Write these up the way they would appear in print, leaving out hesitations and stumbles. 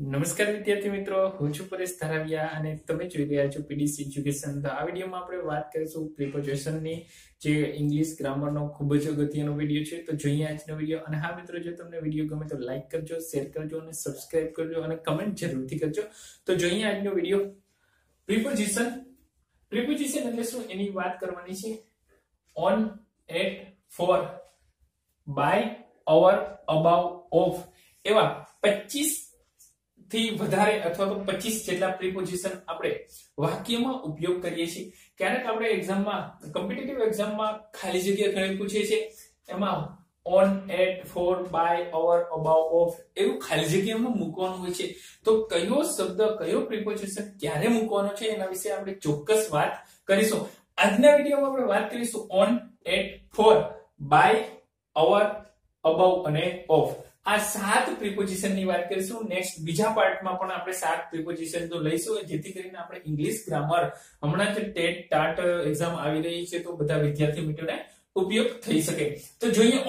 નમસ્કાર વિદ્યાર્થી મિત્રો, હું છું પરેશ ધારાવિયા અને તમે જોઈ રહ્યા છો પીડીસી એજ્યુકેશન. તો આ વિડીયોમાં આપણે વાત કરીશું પ્રિપોઝિશનની, જે ઇંગ્લિશ ગ્રામરનો ખૂબ જ અગત્યનો વિડીયો છે. તો જોઈએ આજનો વિડીયો. અને હા મિત્રો, જો તમને વિડીયો ગમે તો લાઈક કરજો, શેર કરજો અને સબસ્ક્રાઇબ કરજો અને કમેન્ટ જરૂરથી કરજો. તો જોઈએ આજનો વિડીયો. પ્રિપોઝિશન એટલે શું, એની વાત કરવાની છે. On, at, for, by, over, about, of એવા 25 થી વધારે અથવા તો 25 જેટલા પ્રિપોઝિશન આપણે વાક્યમાં ઉપયોગ કરીએ છીએ. ક્યારેક આપણે એક્ઝામમાં, કોમ્પિટિટિવ એક્ઝામમાં ખાલી જગ્યા ઘણી પૂછે છે, એમાં on, at, for, by, over, about, of એવું ખાલી જગ્યામાં મૂકવાનું હોય છે. તો કયો શબ્દ, કયો પ્રિપોઝિશન ક્યારે મૂકવાનો છે એના વિશે આપણે ચોક્કસ વાત કરીશું. આજના વિડીયોમાં આપણે વાત કરીશું on, at, for, by, over, about અને ઓફ. આ 7 પ્રિપોઝિશન ની વાત કરીશું. નેક્સ્ટ બીજા પાર્ટમાં પણ આપણે 7 પ્રિપોઝિશન તો લઈશું, જેથી કરીને આપણે ઇંગ્લિશ ગ્રામર, હમણાં જ ટેટ ટાટ એક્ઝામ આવી રહી છે, તો બધા વિદ્યાર્થી મિત્રોને ઉપયોગ થઈ શકે. તો જોઈએ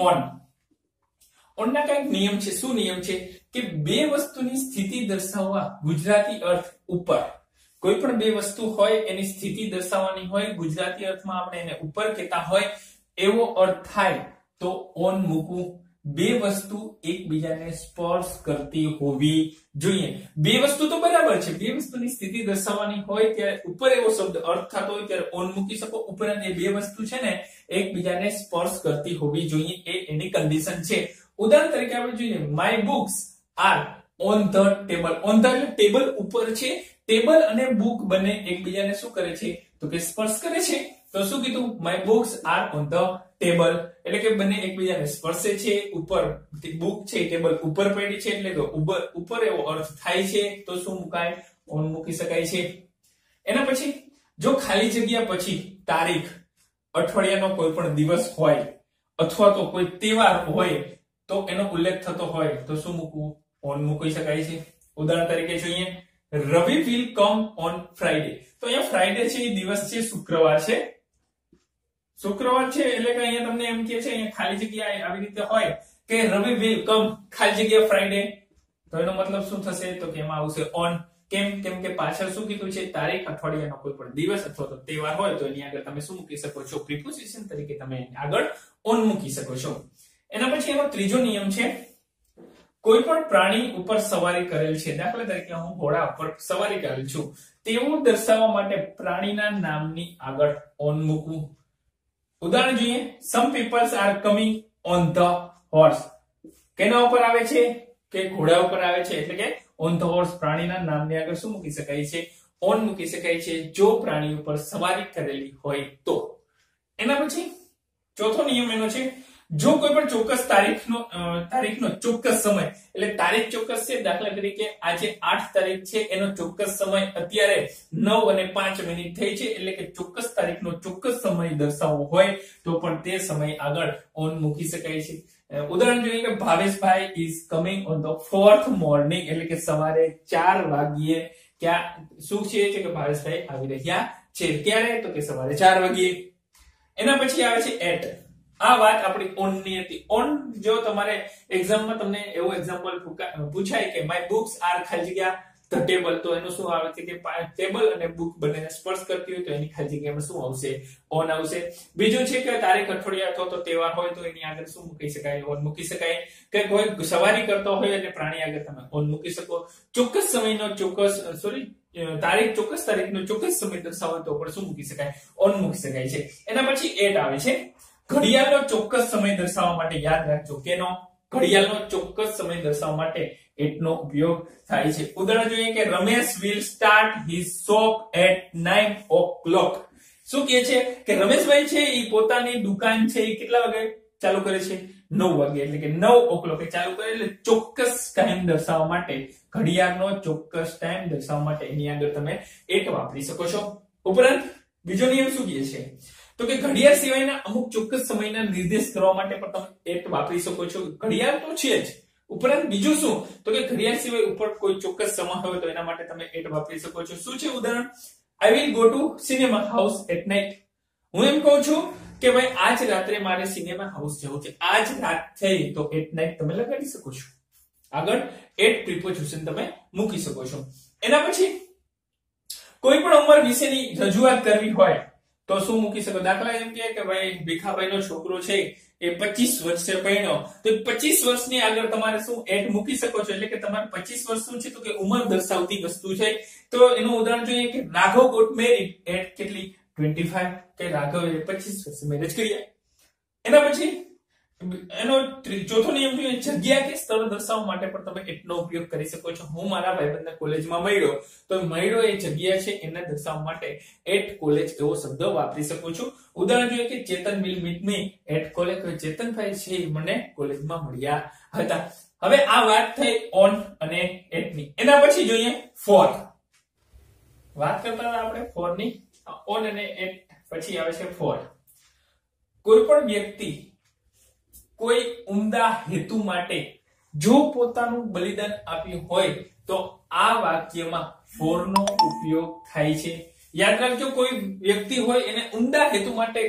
ઓન ના કઈક નિયમ છે. શું નિયમ છે કે બે વસ્તુની સ્થિતિ દર્શાવવા ગુજરાતી અર્થ ઉપર, કોઈ પણ બે વસ્તુ હોય એની સ્થિતિ દર્શાવવાની હોય, ગુજરાતી અર્થમાં આપણે એને ઉપર કહેતા હોય એવો અર્થ થાય તો ઓન મૂકવું. બે વસ્તુ એકબીજાને સ્પર્શ કરતી હોવી જોઈએ. બે વસ્તુ તો બરાબર છે, બે વસ્તુની સ્થિતિ દર્શાવવાની હોય ત્યારે ઉપર એવો શબ્દ અર્થ થતો હોય ત્યારે ઓન મૂકી શકો. ઉપરાંત એ બે વસ્તુ છે ને એકબીજાને સ્પર્શ કરતી હોવી જોઈએ, એ એની કન્ડિશન છે. ઉદાહરણ તરીકે આપણે જોઈએ, my books are on the table. On the એટલે ટેબલ ઉપર છે. ટેબલ અને બુક બંને એકબીજાને શું કરે છે તો કે સ્પર્શ કરે છે. તો શું કીધું, my books are on the table એટલે કે બંને એકબીજાને સ્પર્શે છે. ઉપર બુક છે ટેબલ ઉપર પડી છે એટલે તો ઉપર એવો અર્થ થાય છે, તો શું મુકાય, ઓન મૂકી શકાય છે. એના પછી જો ખાલી જગ્યા પછી તારીખ, અઠવાડિયાનો કોઈ પણ દિવસ હોય અથવા તો કોઈ તહેવાર હોય તો એનો ઉલ્લેખ થતો હોય તો શું મૂકવું, ઓન મૂકી શકાય છે. ઉદાહરણ તરીકે જોઈએ, રવિ વિલ કમ ઓન ફ્રાઈડે. તો અહીંયા ફ્રાઈડે છે એ દિવસ છે, શુક્રવાર છે. શુક્રવાર છે એટલે કે અહીંયા તમને એમ કહે છે, અહીંયા ખાલી જગ્યા આવી રીતે હોય કે રવિ વિલ કમ ખાલી જગ્યા ફ્રાઈડે, તો એનો મતલબ શું થશે તો કે એમાં આવશે ઓન. કેમ કે પાછળ શું કીધું છે, તારીખ, અઠવાડિયાનો કોઈ પણ દિવસ અથવા તો તહેવાર હોય તો એની આગળ તમે શું મૂકી શકો છો, પ્રિપોઝિશન તરીકે તમે એની આગળ ઓન મૂકી શકો છો. એના પછી એનો ત્રીજો નિયમ છે, કોઈ પણ પ્રાણી ઉપર સવારી કરેલ છે. દાખલા તરીકે હું ઘોડા ઉપર સવારી કરેલ છું તેવું દર્શાવવા માટે પ્રાણીના નામની આગળ ઓન મૂકવું. ઉદાહરણ જોઈએ, some peoples are coming on the horse. કેના ઉપર આવે છે કે ઘોડા ઉપર આવે છે, એટલે કે ઓન ધ હોર્સ પ્રાણીના નામની આગળ શું મૂકી શકાય છે, ઓન મૂકી શકાય છે, જો પ્રાણી ઉપર સવારી કરેલી હોય તો. એના પછી ચોથો નિયમ એનો છે, જો કોઈ પણ ચોક્કસ તારીખનો ચોક્કસ સમય, એટલે તારીખ ચોક્કસ છે, દાખલા તરીકે આજે 8 તારીખ છે, એનો ચોક્કસ સમય અત્યારે 9:05 થઈ છે, એટલે કે ચોક્કસ તારીખનો ચોક્કસ સમય દર્શાવવો હોય તો પણ તે સમય આગળ ઓન મૂકી શકાય છે. ઉદાહરણ જોઈએ કે Bhaveshbhai is coming on the 4th morning, એટલે કે સવારે 4 વાગ્યે ક્યાં શું છે કે ભાવેશભાઈ આવી રહ્યા છે. ક્યારે તો કે સવારે 4 વાગ્યે. એના પછી આવે છે એટ. આ વાત આપણી ઓન ની હતી. ઓન જો તમારે એક્ઝામમાં તમને એવો એક્ઝામ્પલ પૂછાય કે માય બુક્સ આર ખાલી જગ્યા ધ ટેબલ, તો એનું શું આવે છે કે ટેબલ અને બુક બંનેને સ્પર્શ કરતી હોય તો એની ખાલી જગ્યામાં શું આવશે, ઓન આવશે. બીજું છે કે તારીખ, અઠવાડિયા અથવા તો તહેવાર હોય તો એની આગળ શું મૂકી શકાય, ઓન મૂકી શકાય. કે કોઈ સવારી કરતો હોય અને પ્રાણી આગળ તમે ઓન મૂકી શકો. ચોક્કસ સમયનો તારીખ, ચોક્કસ તારીખનો ચોક્કસ સમય દર્શાવો તો પણ શું મૂકી શકાય, ઓન મૂકી શકાય છે. એના પછી એટ આવે છે, ઘડિયાળનો ચોક્કસ સમય દર્શાવવા માટે. યાદ રાખજો કેનો, ઘડિયાળનો ચોક્કસ સમય દર્શાવવા માટે એટનો ઉપયોગ થાય છે. ઉદાહરણ જોઈએ કે Ramesh will start his shop at 9 o'clock. શું કહે છે કે રમેશભાઈ છે એ પોતાની દુકાન છે એ કેટલા વાગે ચાલુ કરે છે, 9 વાગે, એટલે કે 9 o'clock ચાલુ કરે. એટલે ચોક્કસ ટાઈમ દર્શાવવા માટે, ઘડિયાળનો ચોક્કસ ટાઈમ દર્શાવવા માટે એની આગળ તમે એટ વાપરી શકો છો. ઉપરાંત બીજો નિયમ શું કહે છે તો કે ઘડિયાળ સિવાયના અમુક ચોક્કસ સમયના નિર્દેશ કરવા માટે પણ તમે એટ વાપરી શકો છો. ઘડિયાળ તો છે જ, ઉપરાંત બીજું શું તો કે ઘડિયાળ સિવાય ઉપર કોઈ ચોક્કસ સમય હોય તો એના માટે તમે એટ વાપરી શકો છો. શું છે ઉદાહરણ, I will go to cinema house at night. હું એમ કહું છું કે ભાઈ આજ રાત્રે મારે સિનેમા હાઉસ જવું છે, આજ રાત થઈ તો એટ નાઇટ તમે લગાડી શકો છો. આગળ એટ પ્રિપોઝિશન તમે મૂકી શકો છો. એના પછી કોઈ પણ ઉંમર વિશેની રજૂઆત કરવી હોય તો શું મૂકી શકો? દાખલા એમ કે ભાઈ ભીખાભાઈનો છોકરો છે એ 25 વર્ષે પરણ્યો, તો 25 વર્ષની આગળ તમારે શું એટ મૂકી શકો છો. એટલે કે તમારે 25 વર્ષ શું છે તો કે ઉંમર દર્શાવતી વસ્તુ છે. તો એનું ઉદાહરણ જોઈએ કે રાઘવ ગોટ મેરીડ એટ કેટલી 25, કે રાઘવે 25 વર્ષે મેરેજ કર્યા. એના પછી એનો ચોથો નિયમ જોઈએ જગ્યા કે સ્થળ દર્શાવવા માટે પણ તમે એટ નો ઉપયોગ કરી શકો છો. હું મારા ભાઈબંધને કોલેજમાં મળ્યો, તો મળ્યો એ જગ્યા છે એને દર્શાવવા માટે એટ કોલેજ એવો શબ્દ વાપરી શકો છો. ઉદાહરણ જોઈએ કે Chetan will meet me at college. Chetanbhai છે મને કોલેજમાં મળ્યા હતા. હવે આ વાત થઈ ઓન અને એટ ની. એના પછી જોઈએ ફોર. વાત કરતા હતા આપણે ફોર ની. ઓન અને એટ પછી આવે છે ફોર. કોઈ પણ વ્યક્તિ કોઈ ઉમદા હેતુ માટે જો પોતાનું બલિદાન આપ્યું હોય તો આ વાક્યમાં ફોર નો ઉપયોગ થાય છે. યાદ રાખજો, કોઈ વ્યક્તિ હોય એને ઉમદા હેતુ માટે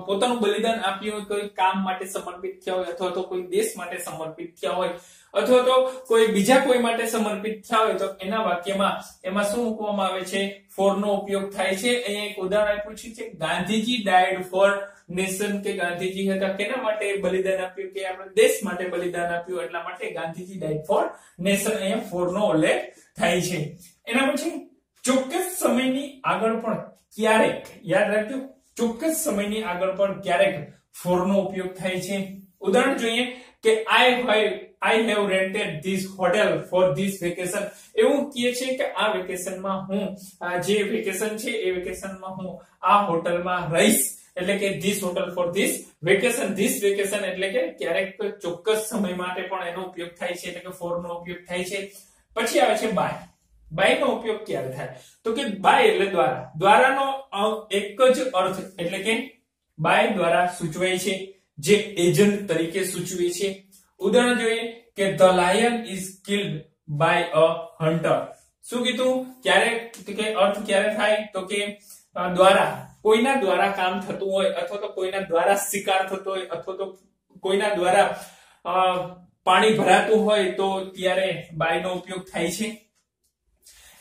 પોતાનું બલિદાન આપ્યું હોય, કોઈ કામ માટે સમર્પિત થયા હોય, અથવા તો કોઈ દેશ માટે સમર્પિત થયા હોય, અથવા તો કોઈ બીજા કોઈ માટે સમર્પિત થયા હોય, તો એના વાક્યમાં એમાં શું મૂકવામાં આવે છે? ફોર નો ઉપયોગ થાય છે. અહીંયા એક ઉદાહરણ આપ્યું છે, ગાંધીજી ડાયડ ફોર નેશન, કે ગાંધીજી હતા કેના માટે બલિદાન આપ્યું? કે આપણે દેશ માટે બલિદાન આપ્યું, એટલા માટે ગાંધીજી ડાયડ ફોર નેશન. અહીંયા ફોર નો ઉલ્લેખ થાય છે. એના પછી ચોક્કસ સમયની આગળ પણ ક્યારેક, યાદ રાખજો, ચોક્કસ સમયની આગળ પણ ક્યારેક ફોર નો ઉપયોગ થાય છે. ઉદાહરણ જોઈએ કે I have rented this hotel for this vacation. એવું કહે છે કે આ વેકેશનમાં હું, આ જે વેકેશન છે એ વેકેશનમાં હું આ હોટલમાં રહીશ. એટલે કે this hotel for this vacation. this vacation એટલે કે ક્યારેક ચોક્કસ સમય માટે પણ એનો ઉપયોગ થાય છે, એટલે કે for નો ઉપયોગ થાય છે. પછી આવે છે by. by નો ઉપયોગ ક્યારે થાય? તો કે by એટલે દ્વારા. દ્વારાનો એક જ અર્થ, એટલે કે by દ્વારા સૂચવાય છે, જે એજન્ટ તરીકે સૂચવે છે. ઉદાહરણ જોઈએ કે the lion is killed by a hunter. શું કીધું? ક્યારે, કે અર્થ ક્યારે થાય? તો કે દ્વારા, કોઈના દ્વારા કામ થતું હોય, અથવા તો કોઈના દ્વારા શિકાર થતો હોય, અથવા તો કોઈના દ્વારા પાણી ભરાતું હોય, તો ત્યારે બાય નો ઉપયોગ થાય છે.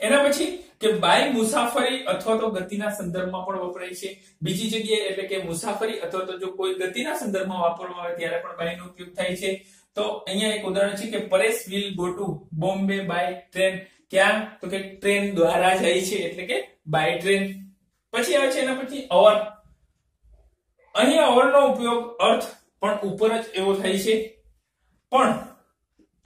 એના પછી કે બાય મુસાફરી અથવા તો ગતિના સંદર્ભમાં પણ વપરાય છે. બીજી જગ્યાએ, એટલે કે મુસાફરી અથવા તો જો કોઈ ગતિના સંદર્ભમાં વાપરવામાં આવે ત્યારે પણ બાય નો ઉપયોગ થાય છે. તો અહીંયા એક ઉદાહરણ છે કે Paresh will go to Bombay by train. ક્યાં? તો કે ટ્રેન દ્વારા જાય છે, એટલે કે by train. પછી આવે છે એના પછી અવર. અહીંયા અવર નો ઉપયોગ અર્થ પણ ઉપર જ એવો થાય છે, પણ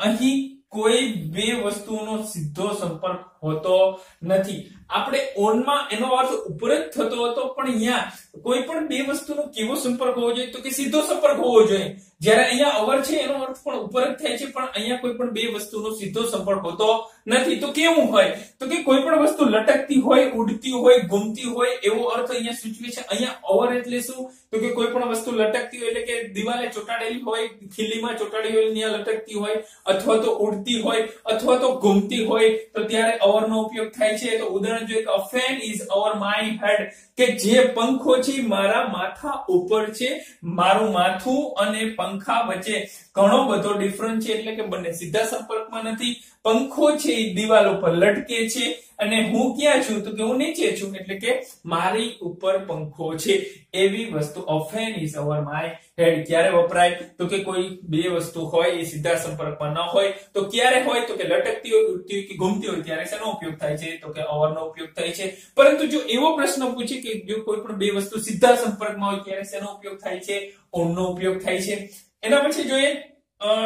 અહીં કોઈ બે વસ્તુઓનો સીધો સંપર્ક હોતો નથી. આપણે ઓન માં એનો અર્થ ઉપર જ થતો હતો, પણ અહીંયા કોઈ પણ બે વસ્તુનો કેવો સંપર્ક હોવો જોઈએ? તો કે સીધો સંપર્ક હોવો જોઈએ. જ્યારે અહીંયા અવર છે એનો અર્થ પણ ઉપર જ થાય છે, પણ અહીંયા કોઈ પણ બે વસ્તુનો સીધો સંપર્ક હોતો નથી. તો કેવું હોય? તો કે કોઈ પણ વસ્તુ લટકતી હોય, ઉડતી હોય, ઘૂમતી હોય એવો અર્થ અહીંયા સૂચવે છે. અહીંયા અવર એટલે શું? તો કે કોઈ પણ વસ્તુ લટકતી હોય, એટલે કે દિવાલે ચોંટાડેલી હોય, ખીલીમાં ચોંટાડી હોય ત્યાં લટકતી હોય, અથવા તો ઉડતી હોય, અથવા તો ઘૂમતી હોય, તો ત્યારે અવર નો ઉપયોગ થાય છે. તો ઉદાહરણ જોઈએ કે a fan is over my head, કે જે પંખો છે મારા માથા ઉપર છે. મારું માથું અને પંખા વચ્ચે ઘણો બધો ડિફરન્સ છે, એટલે કે બંને સીધા સંપર્કમાં નથી. પંખો છે એ દિવાલ ઉપર લટકે છે, અને હું ક્યાં છું? તો કે હું નીચે છું, એટલે કે મારી ઉપર પંખો છે. એવી વસ્તુ a fan is over my head ક્યારે વપરાય? તો કે કોઈ બે વસ્તુ હોય એ સીધા સંપર્કમાં ન હોય, તો ક્યારે હોય? તો કે લટકતી હોય, ઉડતી હોય કે ઘૂમતી હોય, ત્યારે શેનો ઉપયોગ થાય છે? તો કે over નો ઉપયોગ થાય છે. પરંતુ જો એવો પ્રશ્ન પૂછે કે જો કોઈ પણ બે વસ્તુ સીધા સંપર્કમાં હોય, ત્યારે શેનો ઉપયોગ થાય છે? on નો ઉપયોગ થાય છે. એના પછી જોઈએ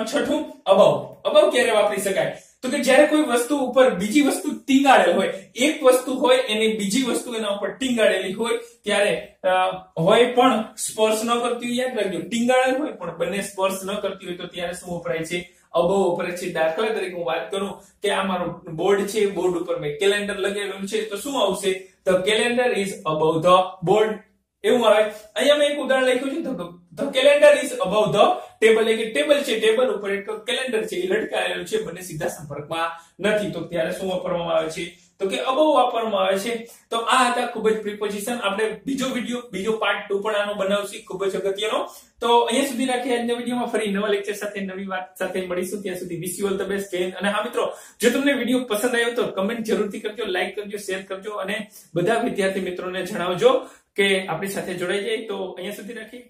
છઠ્ઠું above. above ક્યારે વાપરી શકાય? તો કે જ્યારે કોઈ વસ્તુ ઉપર બીજી વસ્તુ ટીંગાડેલ હોય, એક વસ્તુ હોય એની બીજી વસ્તુ એના ઉપર ટીંગાડેલી હોય, ત્યારે હોય પણ સ્પર્શ ન કરતી હોય. યાદ રાખજો, ટીંગાડેલ હોય પણ બંને સ્પર્શ ન કરતી હોય, તો ત્યારે શું વપરાય છે? above વપરાય છે. દાખલા તરીકે હું વાત કરું કે આ મારું બોર્ડ છે, બોર્ડ ઉપર મેં કેલેન્ડર લગાવેલું છે, તો શું આવશે? the calendar is above the board. એવું આવે. અહીંયા મેં એક ઉદાહરણ લખ્યું છે, the calendar is above the table, એટલે કે ટેબલ છે, ટેબલ ઉપર એક કેલેન્ડર છે એ લટકાયેલું છે, બંને સીધા સંપર્કમાં નથી, તો ત્યારે શું વાપરવામાં આવે છે? તો કે અબવ વાપરવામાં આવે છે. તો આ હતા ખૂબ જ પ્રિપોઝિશન. આપણે બીજો પાર્ટ 2 પણ આનો બનાવશું, ખૂબ જ અગત્યનો. તો અહીંયા સુધી રાખીએ આજના વિડીયોમાં. ફરી નવા લેક્ચર સાથે નવી વાત સાથે મળીશું. ત્યાં સુધી wish you all the best. અને હા મિત્રો, જો તમને વિડીયો પસંદ આવ્યો તો કમેન્ટ જરૂરથી કરજો, લાઈક કરજો, શેર કરજો અને બધા વિદ્યાર્થી મિત્રોને જણાવજો કે આપણી સાથે જોડાઈ જાય. તો અહીંયા સુધી રાખી.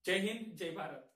જય હિન્દ, જય ભારત.